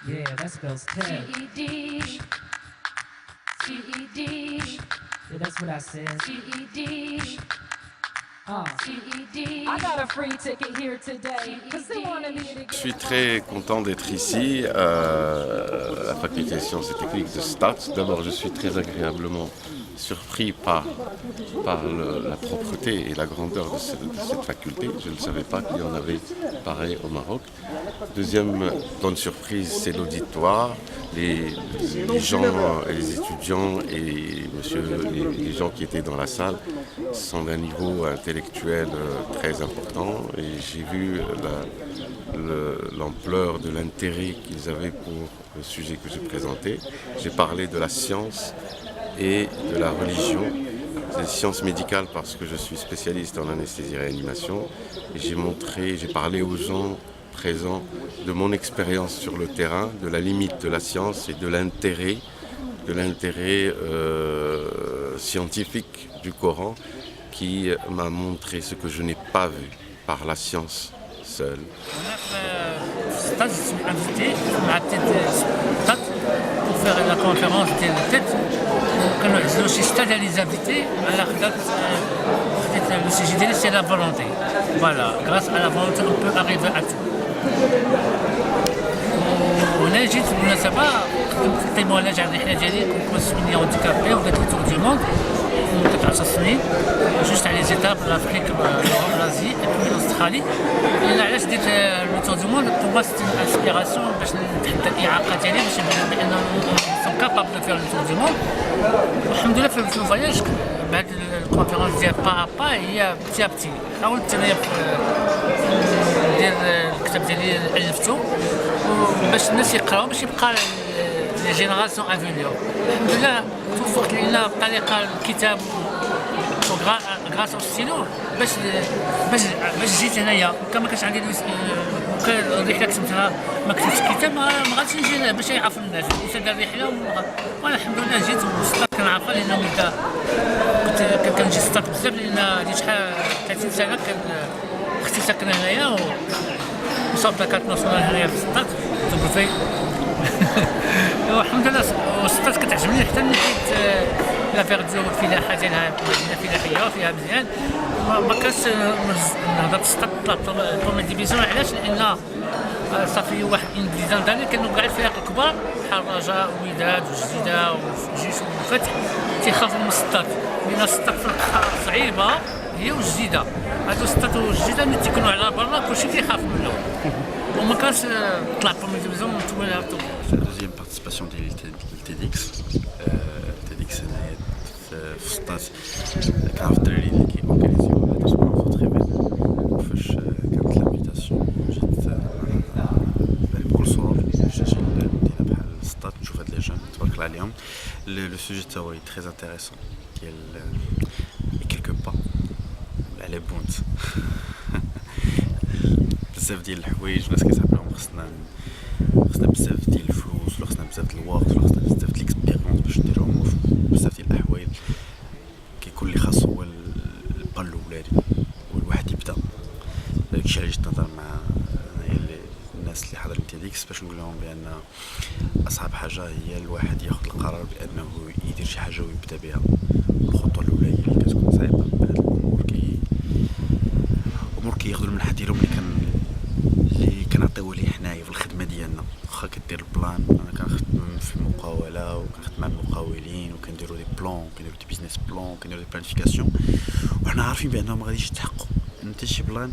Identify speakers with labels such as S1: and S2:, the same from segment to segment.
S1: Yeah, that spells Ted. Yeah, that's what I said. I got a free ticket here today, 'cause they wanted me to get.
S2: Je suis très content d'être ici à la faculté des sciences et techniques de Stade. D'abord, je suis très agréablement surpris par la propreté et la grandeur de cette faculté. Je ne savais pas qu'il y en avait pareil au Maroc. Deuxième bonne surprise, c'est l'auditoire. Les gens, les étudiants et les gens qui étaient dans la salle sont d'un niveau intellectuel très important et j'ai vu l'ampleur de l'intérêt qu'ils avaient pour le sujet que j'ai présenté. J'ai parlé de la science et de la religion. C'est sciences médicales parce que je suis spécialiste en anesthésie et réanimation et j'ai parlé aux gens présents de mon expérience sur le terrain, de la limite de la science et de l'intérêt scientifique du Coran qui m'a montré ce que je n'ai pas vu par la science seule.
S3: Je suis invité à TED pour faire la conférence de TED. Je suis stade à les invités. Le sujet c'est la volonté. Voilà, grâce à la volonté on peut arriver à tout. وانا جيت بالمناسبه خدمت témoignage على الرحله ديالي كنت سميني هانديكابي ودرت التور دو موند مده 10 سنين جوست على لي زيتاب لافريك لازي اي لاسترالي. انا علاش ديت التور دو موند بور ما سيتي انسبيراسيون باش نتحدى الاعاقه ديالي باش نبين بان سون كابابل دو فير التور دو موند. والحمد لله في الفواياج بعد الكونفيرونس ديال با با هي بتي بتي حاولت انايا ندير الكتاب ديالي الفتو باش الناس يقراو باش يبقى لي جينيراسيون افونيور. الحمد لله توفقت لنا بطريقه الكتاب غراس او ستيلو باش جيت هنايا. كان ما كانش عندي الرحله كتبتها ما كتبتش كتاب ما غاديش نجي باش يعرف الناس واش دار الرحله. وانا الحمد لله جيت وصلت كنعرفها لان مده كنت كنجي صطاد بزاف لان ديت شحال 30 سنه اختي ساكنه هنايا وصابت كارت ناسيونال هنايا في الصطاد تبرفي. والحمد لله والصطاد كتعجبني حتى ملي لقيت لا فيردو الفلاحه ديالها مدينه فلاحيه وفيها مزيان. ما كانش نهضر الصطاد بروميير ديفيزيون. علاش؟ لان صافي واحد ديزان داني كانوا كاع الفرق الكبار بحال الرجاء ووداد وجديده وجيش والفتح تيخافوا من الصطاد لان الصطاد فرقه صعيبه هي وجديده. هادو الصطاد وجديده ملي تيكونوا على برا كلشي كيخاف منهم وما كانش طلع بروميير ديفيزيون متولى.
S4: Deuxième participation de TEDx. TEDx هنايا في سطات كنعرف الدراري اللي كيورغانيزيو هذا سبور تري بيان. فاش كانت لافيتاسيون جيت بكل سرور جيت لمدينه بحال سطات نشوف هاد لي جون تبارك الله عليهم. لو سوجي تا هو تري انتريسون ديال كيلكو با على بونت بزاف ديال الحوايج الناس كيتعاملوا خصنا بزاف ديال الفلوس ولا خصنا بزاف ديال الوقت ولا خصنا بزاف ديال الاكسبيريونس باش نديروهم بزاف ديال الاحوال. كيكون اللي خاص هو البال الاولاني والواحد يبدا. داكشي علاش جيت نهضر مع الناس اللي حاضرين تيديكس باش نقول لهم بان اصعب حاجه هي الواحد ياخذ القرار بانه يدير شي حاجه ويبدا بها. الخطوه الاولى هي اللي كتكون صعيبه. هاد الامور كياخذوا المنحه ديالهم اللي كنعطيوه ليه حنايا في الخدمه ديالنا. واخا كدير البلان انا كنخدم في المقاوله وكنخدم مع المقاولين وكنديروا دي بلان كنديروا دي بيزنس بلان كنديروا دي بلانيفيكاسيون وحنا عارفين بانهم ما غاديش يتحققوا. انت شي بلان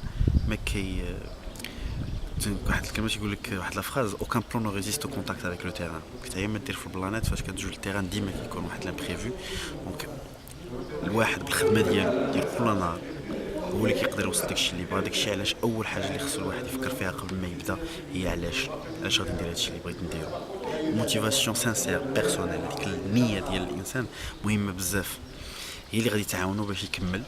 S4: ما كي واحد الكلمه تيقول لك واحد لا فراز اوكان بلان نو ريزيست او كونتاكت افيك لو تيران. حتى هي ما دير في البلانات فاش كتجو للتيران ديما كيكون واحد لامبريفو. دونك الواحد بالخدمه ديال كل نهار هو اللي كيقدر يوصل داكشي اللي بغا. داكشي علاش اول حاجه اللي خصو الواحد يفكر فيها قبل ما يبدا هي علاش غادي ندير هادشي اللي بغيت نديرو. موتيفاسيون سانسير بيرسونيل هذيك النيه ديال الانسان مهمه بزاف هي اللي غادي تعاونو باش يكمل.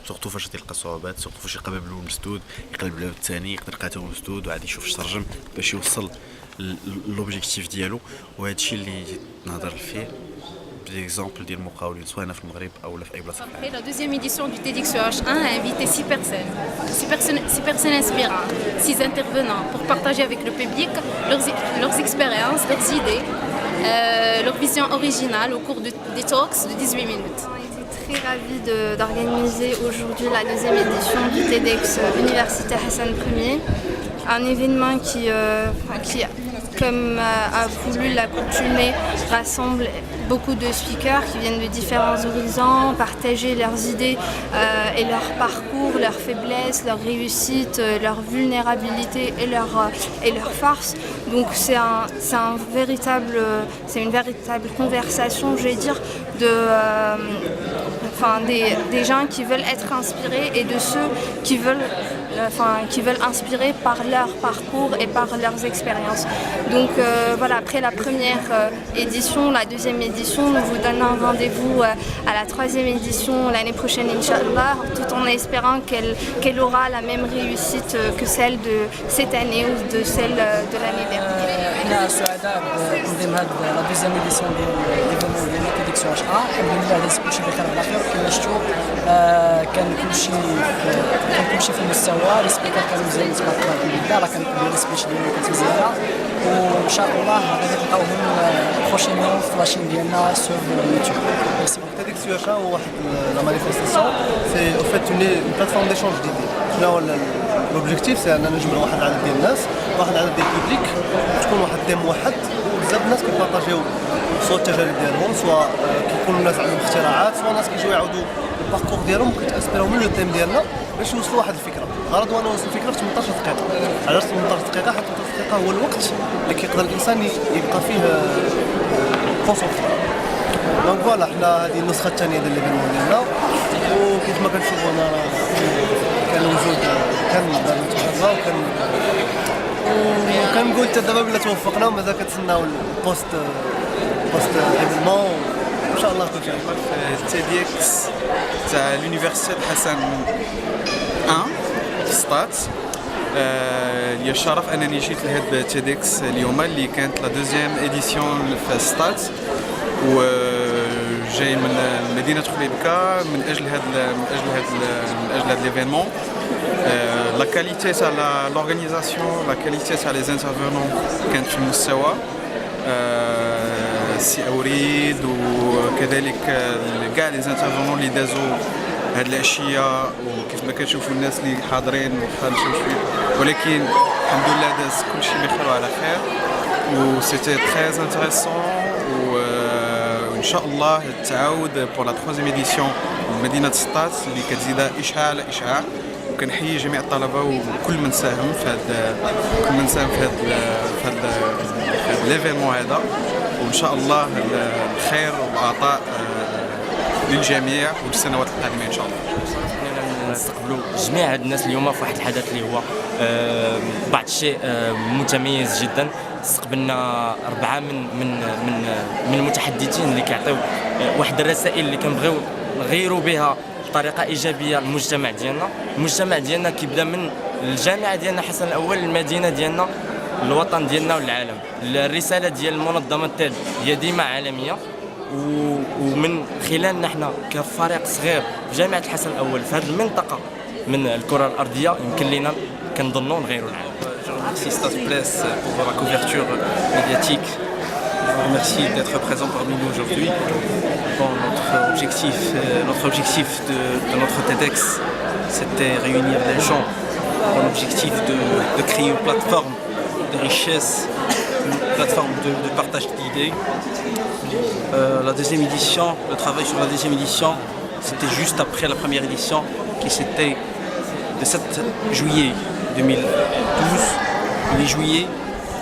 S4: سورتو فاش تلقى صعوبات سورتو فاش يلقى باب الاول مسدود يقلب الباب الثاني يقدر يلقى حتى مسدود وعاد يشوف الشرجم باش يوصل لوبجيكتيف ديالو. وهذا الشيء اللي نهضر فيه des exemples ديال المقاولين سواء هنا في المغرب او لا في اي بلاصه.
S5: Après la deuxième édition du TEDxUH1 a invité 6 personnes inspirantes, 6 intervenants pour partager avec le public leurs expériences, leurs idées, leur vision originale au cours des talks de 18 minutes.
S6: On était très ravis d'organiser aujourd'hui la deuxième édition du TEDx Université Hassan Ier, un événement qui comme a voulu l'accoutumer, rassemble beaucoup de speakers qui viennent de différents horizons, partager leurs idées et leur parcours, leurs faiblesses, leurs réussites, leurs vulnérabilités et leurs forces. Donc c'est une véritable conversation, je vais dire, des gens qui veulent être inspirés et de ceux qui veulent inspirer par leur parcours et par leurs expériences. Donc voilà, après la première édition, la deuxième édition, nous vous donnons un rendez-vous à la troisième édition l'année prochaine, Inch'Allah, tout en espérant qu'elle aura la même réussite que celle de cette année ou de celle de l'année dernière.
S7: احنا سعداء بتنظيم هذه لا دوزيام ايديسيون ديال ليفينمون ديال TEDxUH1. الحمد لله داز كلشي بخير على خير. كما شفتوا كان كلشي في المستوى، لي سبيكر كانوا مزيانين تبارك الله الحمد لله، راه كانوا لي سبيتش ديالهم كانت مزيانه، وان شاء الله غادي تلقاوهم بروشينمون في لاشين ديالنا سور يوتيوب. ميرسي.
S8: TEDxUH1 هو واحد لا مانيفيستاسيون سي او فيت اون بلاتفورم ديشونج ديدي. شنو هو لوبجيكتيف؟ سي اننا نجمع واحد العدد ديال الناس، واحد العدد ديال البوبليك، تكون واحد التيم موحد، وبزاف الناس كيبارطاجيو سواء التجارب ديالهم، سواء كيكونوا الناس عندهم اختراعات، سواء الناس كيجيو يعاودوا الباركور ديالهم كيتاسبيرو من لو تيم ديالنا باش يوصلوا واحد الفكره. غرض وانا نوصل الفكره في 18 دقيقه. علاش 18 دقيقه؟ حيت 18 دقيقه هو الوقت اللي كيقدر الانسان يبقى فيه كونسونطري. دونك فوالا حنا هذه النسخه الثانيه ديال ليفينمون ديالنا، وكيف ما كنشوفوا هنا كان وجود كان دابا وكنقول حتى دابا بلا توفقنا ومازال كنتسناو البوست ايفينمون ان شاء الله كلشي غيكون.
S9: TEDx تاع لونيفرسيتي حسن 1 في سطات. لي الشرف انني جيت لهاد TEDx اليوم اللي كانت لا دوزيام اديسيون في سطات، وجاي من مدينه خليبكه من اجل هاد ليفينمون. لا كاليتي تاع لورغانيزاسيون، لا كاليتي تاع لي انترفينون كانت في المستوى. سي أوريد وكذلك كاع لي انترفينون اللي دازوا هاد العشيه، وكيف ما كتشوفوا الناس اللي حاضرين وخارجين شويه، ولكن الحمد لله داز كلشي بخير وعلى خير، و سيتي تري انتريسون. وان شاء الله تعاود بور لا تروازيام اديسيون مدينه سطات اللي كتزيد اشعاع على اشعاع. وكنحيي جميع الطلبه وكل من ساهم في هذا ليفينمون هذا، وان شاء الله الخير والعطاء للجميع والسنوات القادمه ان شاء الله.
S10: نستقبلوا جميع هاد الناس اليوم في واحد الحدث اللي هو بعض الشيء متميز جدا. استقبلنا 4 من المتحدثين اللي كيعطيو واحد الرسائل اللي كنبغيو نغيروا بها بطريقه ايجابيه المجتمع ديالنا. المجتمع ديالنا كيبدا من الجامعه ديالنا حسن الاول، المدينه ديالنا، الوطن ديالنا والعالم. الرساله ديال المنظمه تاد هي ديما عالميه، ومن خلالنا احنا كفريق صغير في جامعه الحسن الاول في هذه المنطقه من الكره الارضيه يمكن لنا كنظنوا نغيروا العالم.
S9: Merci Stas Press pour la couverture médiatique. Je vous remercie d'être présent parmi nous aujourd'hui. Bon, notre objectif de notre TEDx, c'était réunir les gens dans l'objectif de créer une plateforme de richesse, une plateforme de partage d'idées. La deuxième édition, le travail sur la deuxième édition, c'était juste après la première édition, qui c'était le 7 juillet 2012. Le juillet,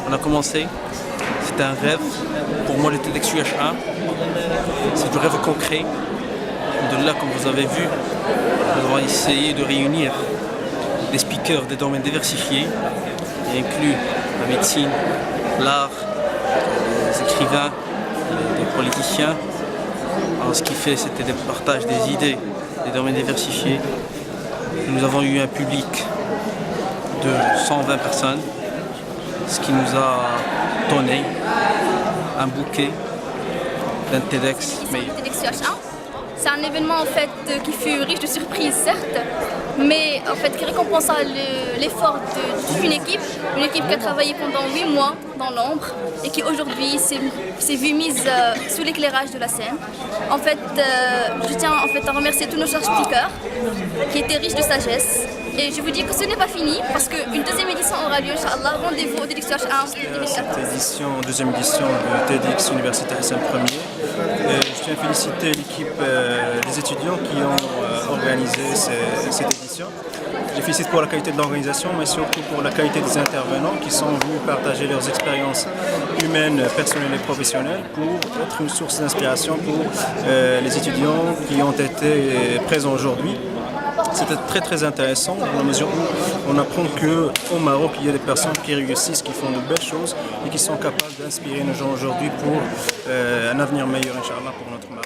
S9: on a commencé. C'était un rêve. Pour moi, le TEDxUH1, c'est du rêve concret. De là, comme vous avez vu, nous avons essayé de réunir des speakers des domaines diversifiés, qui incluent la médecine, l'art, les écrivains, les politiciens. Alors, ce qui fait, c'était le partage des idées, des domaines diversifiés. Nous avons eu un public de 120 personnes, ce qui nous a donné un bouquet d'un TEDx meilleur.
S5: TEDx-UH1. C'est un événement en fait qui fut riche de surprises certes, mais en fait qui récompensa l'effort de toute une équipe qui a travaillé pendant 8 mois dans l'ombre et qui aujourd'hui s'est vue mise sous l'éclairage de la scène. En fait, je tiens en fait à remercier tous nos chers speakers qui étaient riches de sagesse. Et je vous dis que ce n'est pas fini parce qu'une deuxième édition aura lieu, Inch'Allah. Rendez-vous au TEDx-UH1.
S9: Cette deuxième édition de TEDx Université Hassan Ier. Je tiens à féliciter l'équipe des étudiants qui ont organisé cette édition. Je les félicite pour la qualité de l'organisation, mais surtout pour la qualité des intervenants qui sont venus partager leurs expériences humaines, personnelles et professionnelles pour être une source d'inspiration pour les étudiants qui ont été présents aujourd'hui. C'était très très intéressant dans la mesure où on apprend qu'au Maroc il y a des personnes qui réussissent, qui font de belles choses et qui sont capables d'inspirer nos gens aujourd'hui pour un avenir meilleur, Inch'Allah, pour notre Maroc.